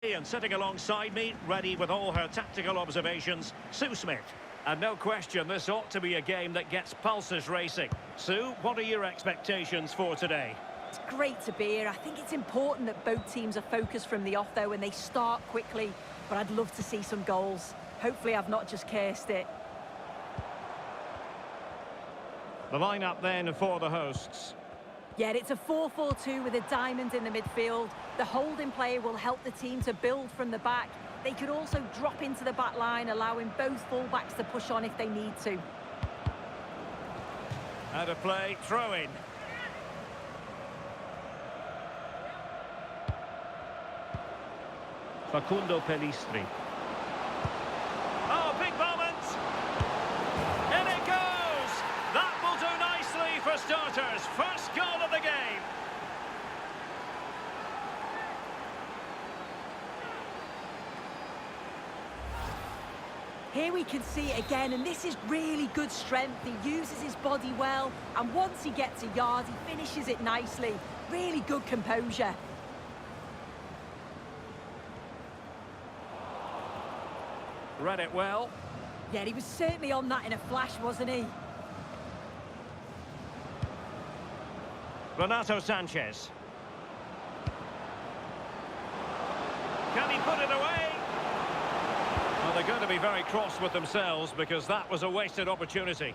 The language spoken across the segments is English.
And sitting alongside me, ready with all her tactical observations, Sue Smith. And no question, this ought to be a game that gets pulses racing. Sue, what are your expectations for today? It's great to be here. I think it's important that both teams are focused from the off, though, and they start quickly. But I'd love to see some goals. Hopefully I've not just cursed it. The lineup then for the hosts. Yeah, it's a 4-4-2 with a diamond in the midfield. The holding player will help the team to build from the back. They could also drop into the back line, allowing both fullbacks to push on if they need to. Out of play, throw in. Facundo Pellistri. Oh, big moment! In it goes! That will do nicely for starters. First goal of the game. Here we can see it again, and this is really good strength. He uses his body well, and once he gets a yard, he finishes it nicely. Really good composure. Read it well. Yeah, he was certainly on that in a flash, wasn't he? Renato Sanchez. Can he put it away? Well, they're going to be very cross with themselves because that was a wasted opportunity.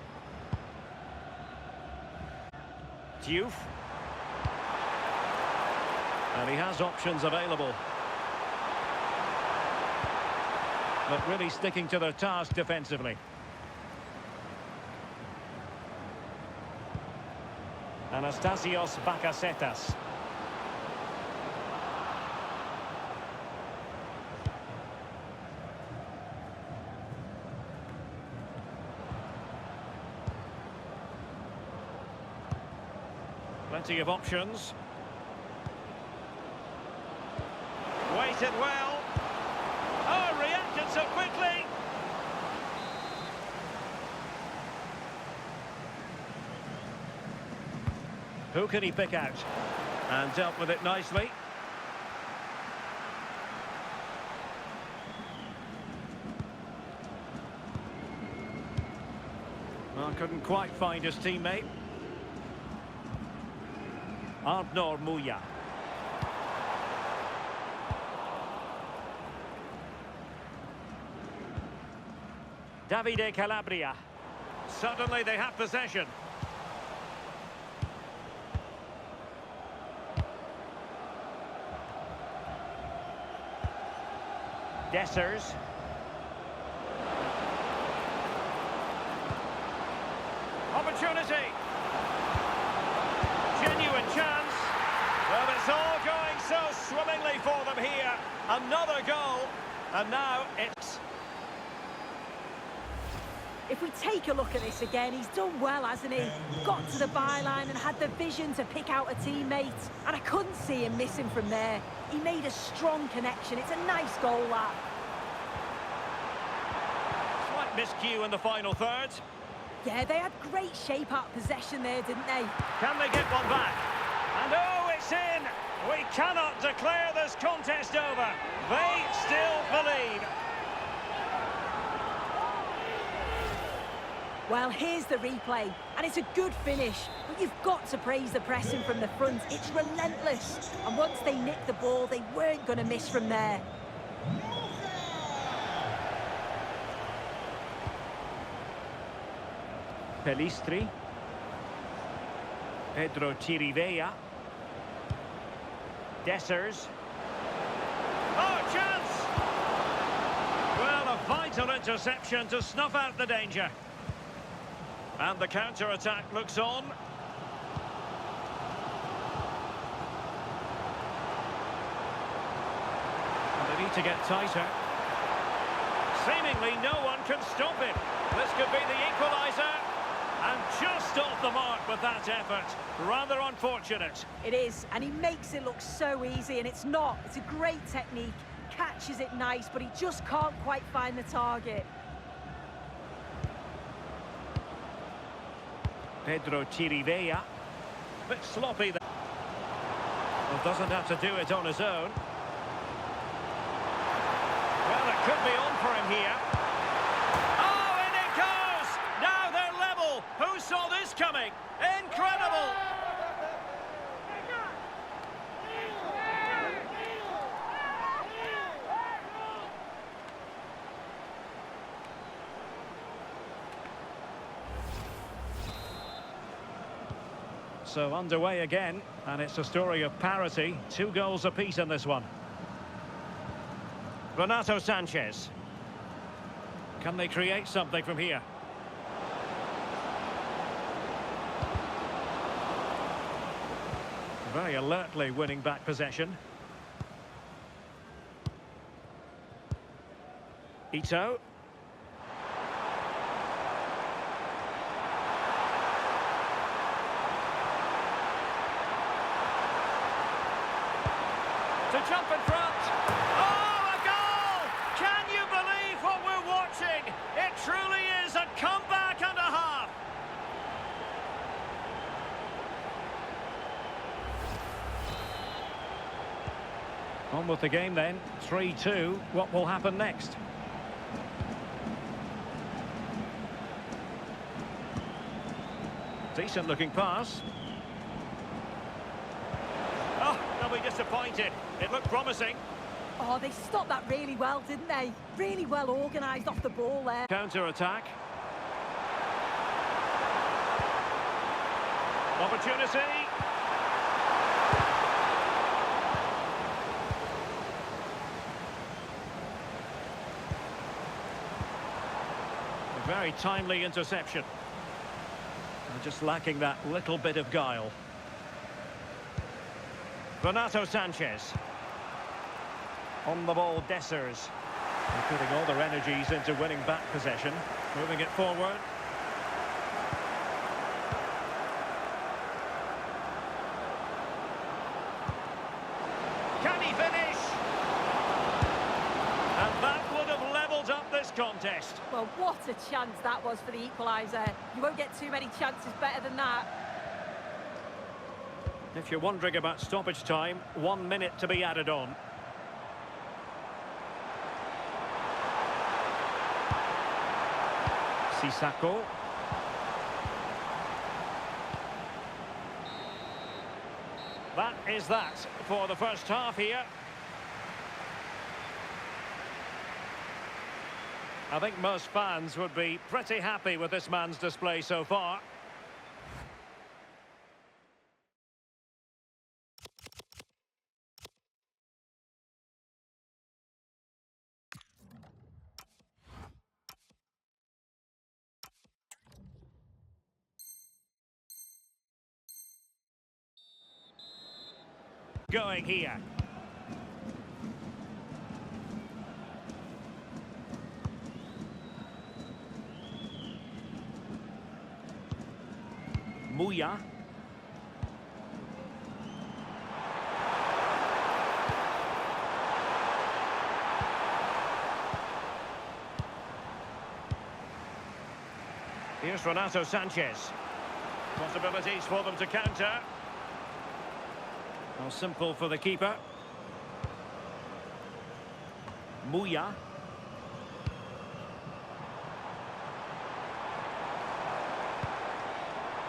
Diouf. And he has options available. But really sticking to their task defensively. Anastasios Bakasetas. Plenty of options. Waited well. Oh, reacted so quickly. Who can he pick out? And dealt with it nicely. Well, couldn't quite find his teammate. Arnor Muya. Davide Calabria. Suddenly they have possession. Dessers. Opportunity. Genuine chance. Well, it's all going so swimmingly for them here. Another goal. And now it's... If we take a look at this again, he's done well, hasn't he? Got to the byline and had the vision to pick out a teammate. And I couldn't see him missing from there. He made a strong connection. It's a nice goal, that. Slight miscue in the final third. Yeah, they had great shape out possession there, didn't they? Can they get one back? And oh, it's in! We cannot declare this contest over. They still believe. Well, here's the replay, and it's a good finish, but you've got to praise the pressing from the front. It's relentless, and once they nicked the ball, they weren't going to miss from there. Pellistri. Pedro Chirivella. Dessers. Oh, chance! Well, a vital interception to snuff out the danger. And the counter-attack looks on. And they need to get tighter. Seemingly no one can stop it. This could be the equaliser. And just off the mark with that effort. Rather unfortunate. It is, and he makes it look so easy, and it's not. It's a great technique. Catches it nice, but he just can't quite find the target. Pedro Chirivella. Bit sloppy there. Well, doesn't have to do it on his own. going here. Oh, in it goes! Now they're level. Who saw this coming? Incredible! So underway again, and it's a story of parity. 2 goals apiece in this one. Renato Sanchez. Can they create something from here? Very alertly winning back possession. Ito. To jump in front. Oh, a goal! Can you believe what we're watching? It truly is a comeback and a half. On with the game then. 3-2. What will happen next? Decent looking pass. Oh, they'll be disappointed. It looked promising. Oh, they stopped that really well, didn't they? Really well organised off the ball there. Counter-attack. Opportunity. A very timely interception. They're just lacking that little bit of guile. Renato Sanchez. On the ball, Dessers. They're putting all their energies into winning back possession. Moving it forward. Can he finish? And that would have levelled up this contest. Well, what a chance that was for the equaliser. You won't get too many chances better than that. If you're wondering about stoppage time, 1 minute to be added on. Sissako. That is that for the first half here. I think most fans would be pretty happy with this man's display so far. Going here. Muya. Here's Renato Sanchez. Possibilities for them to counter. How simple for the keeper. Muya.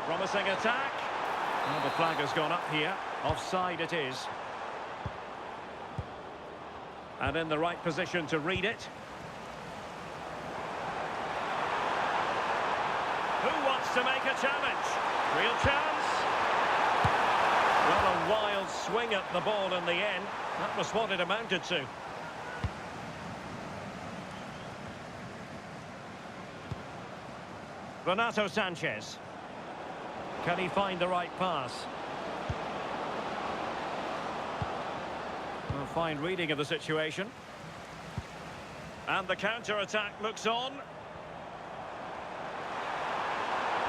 Promising attack. Well, the flag has gone up here. Offside it is. And in the right position to read it. Who wants to make a challenge? Real chance. Well, a wild swing at the ball in the end. That was what it amounted to. Renato Sanchez. Can he find the right pass? A fine reading of the situation. And the counter-attack looks on.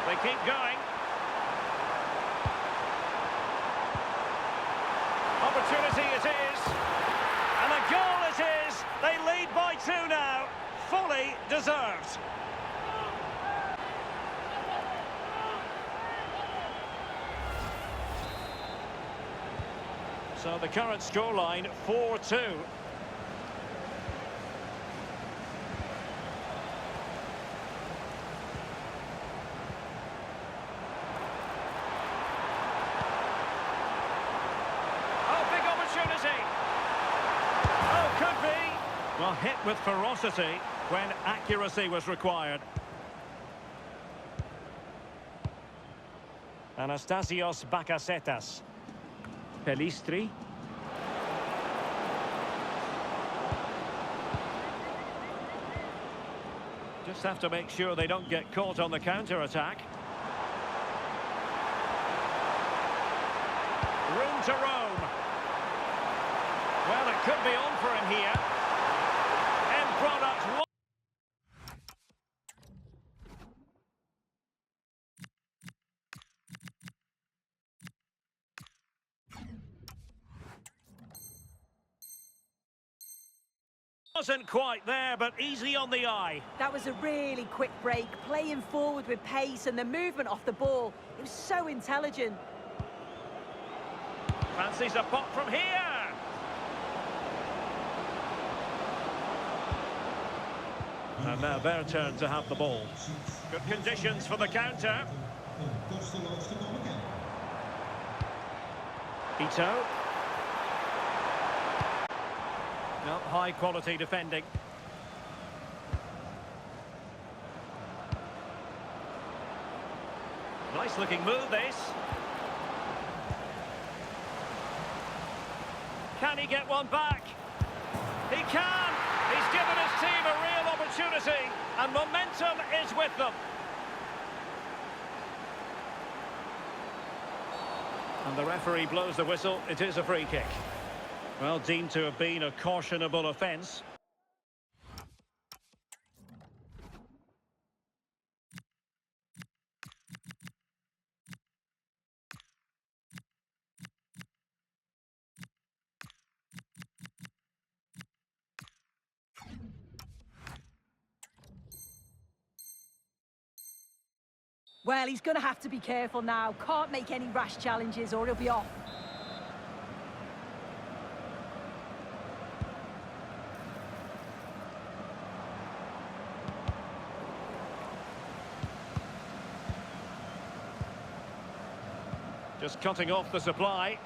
They keep going. Opportunity it is. And a goal it is. They lead by 2 now. Fully deserved. So the current scoreline 4-2. Well, hit with ferocity when accuracy was required. Anastasios Bakasetas. Pelistri. Just have to make sure they don't get caught on the counter-attack. Room to roam. Well, it could be on for him here. End product. Wasn't quite there, but easy on the eye. That was a really quick break, playing forward with pace and the movement off the ball. It was so intelligent. Fancies a pop from here. And now their turn to have the ball. Good conditions for the counter. Ito. No, high quality defending. Nice looking move this. Can he get one back? He can! He's given his team a real opportunity, and momentum is with them. And the referee blows the whistle. It is a free kick. Well, deemed to have been a cautionable offence. Well, he's going to have to be careful now. Can't make any rash challenges or he'll be off. Just cutting off the supply.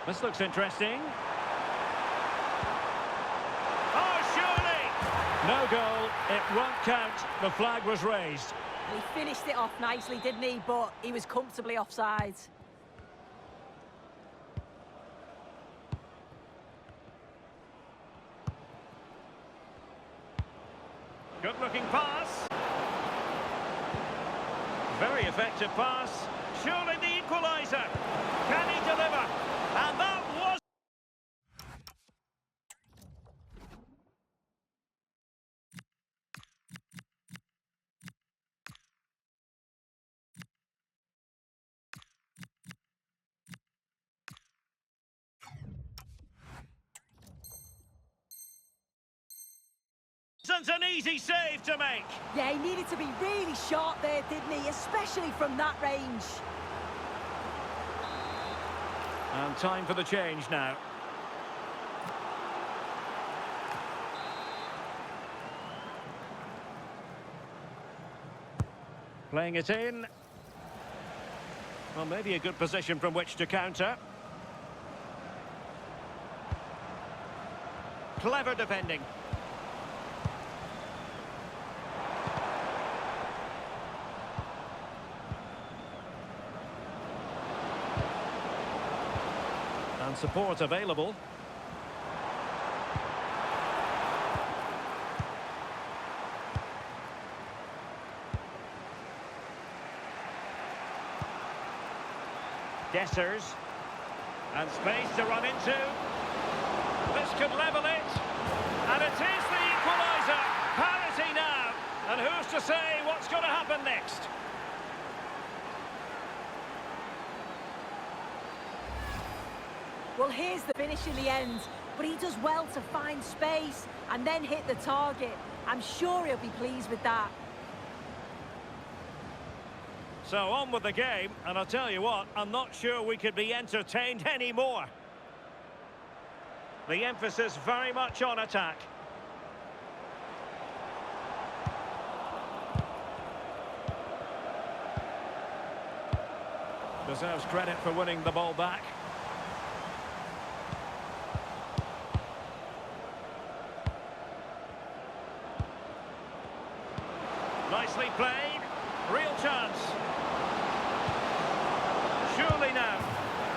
This looks interesting. Oh, surely! No goal. It won't count. The flag was raised. He finished it off nicely, didn't he? But he was comfortably offside. Good-looking pass. Very effective pass. Surely the equaliser. Can he deliver? And that was... An easy save to make. Yeah, he needed to be really sharp there, didn't he? Especially from that range. And time for the change now. Playing it in. Well, maybe a good position from which to counter. Clever defending. And support available. Dessers. And space to run into. This could level it. And it is the equaliser. Parity now. And who's to say what's going to happen next? Well, here's the finish in the end, but he does well to find space and then hit the target. I'm sure he'll be pleased with that. So on with the game, and I'll tell you what, I'm not sure we could be entertained anymore. The emphasis very much on attack. Deserves credit for winning the ball back. Nicely played. Real chance. Surely now.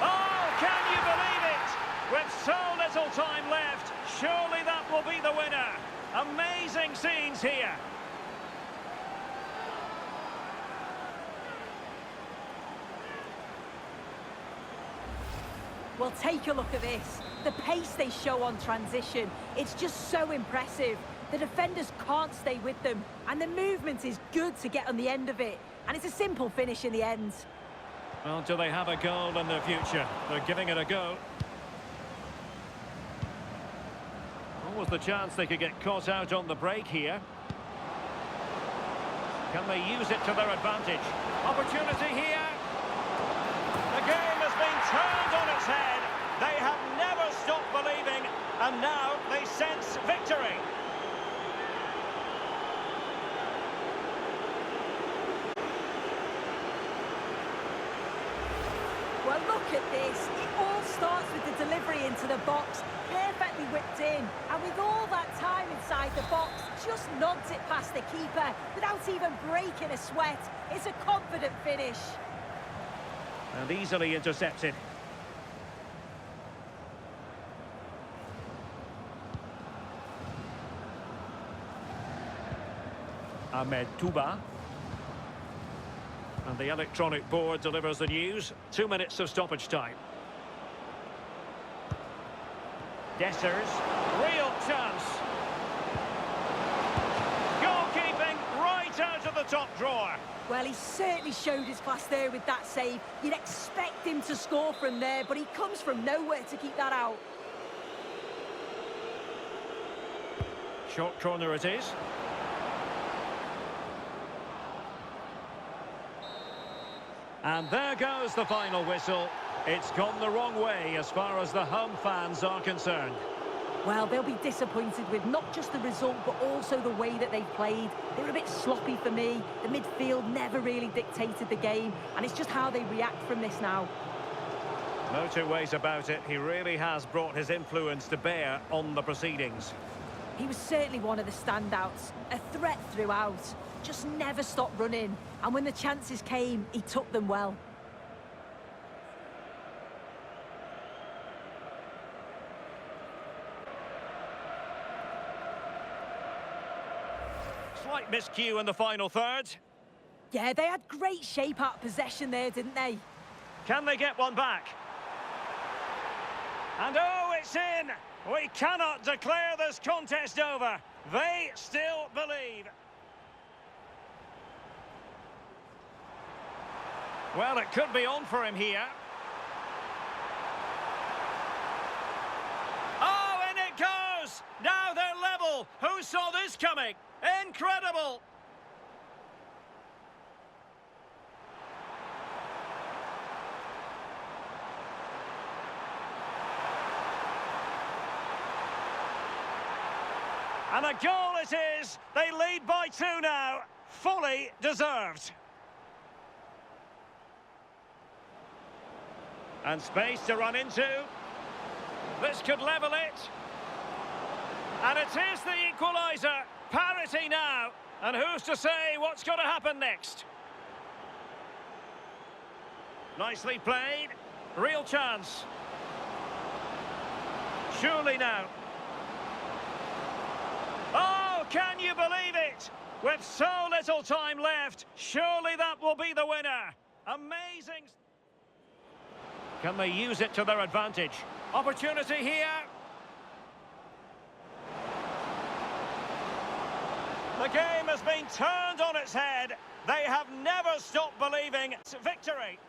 Oh, can you believe it? With so little time left, surely that will be the winner. Amazing scenes here. Well, take a look at this. The pace they show on transition, it's just so impressive. The defenders can't stay with them, and the movement is good to get on the end of it. And it's a simple finish in the end. Well, do they have a goal in the future? They're giving it a go. What was the chance they could get caught out on the break here? Can they use it to their advantage? Opportunity here. The game has been turned on its head. They have never stopped believing, and now they sense victory. Well, look at this. It all starts with the delivery into the box, perfectly whipped in. And with all that time inside the box, just nods it past the keeper without even breaking a sweat. It's a confident finish. And easily intercepted. Ahmed Touba. And the electronic board delivers the news. 2 minutes of stoppage time. Dessers. Real chance. Goalkeeping right out of the top drawer. Well, he certainly showed his class there with that save. You'd expect him to score from there, but he comes from nowhere to keep that out. Short corner it is. And there goes the final whistle. It's gone the wrong way as far as the home fans are concerned. Well, they'll be disappointed with not just the result, but also the way that they played. They were a bit sloppy for me. The midfield never really dictated the game, and it's just how they react from this now. No two ways about it. He really has brought his influence to bear on the proceedings. He was certainly one of the standouts, a threat throughout. Just never stopped running, and when the chances came, he took them well. Slight miscue in the final third. Yeah, they had great shape out of possession there, didn't they? Can they get one back? And oh, it's in! We cannot declare this contest over. They still believe. Well, it could be on for him here. Oh, and it goes! Now they're level. Who saw this coming? Incredible! And a goal it is. They lead by 2 now. Fully deserved. And space to run into. This could level it. And it is the equaliser. Parity now. And who's to say what's going to happen next? Nicely played. Real chance. Surely now. Oh, can you believe it? With so little time left, surely that will be the winner. Amazing. Can they use it to their advantage? Opportunity here. The game has been turned on its head. They have never stopped believing. It's victory.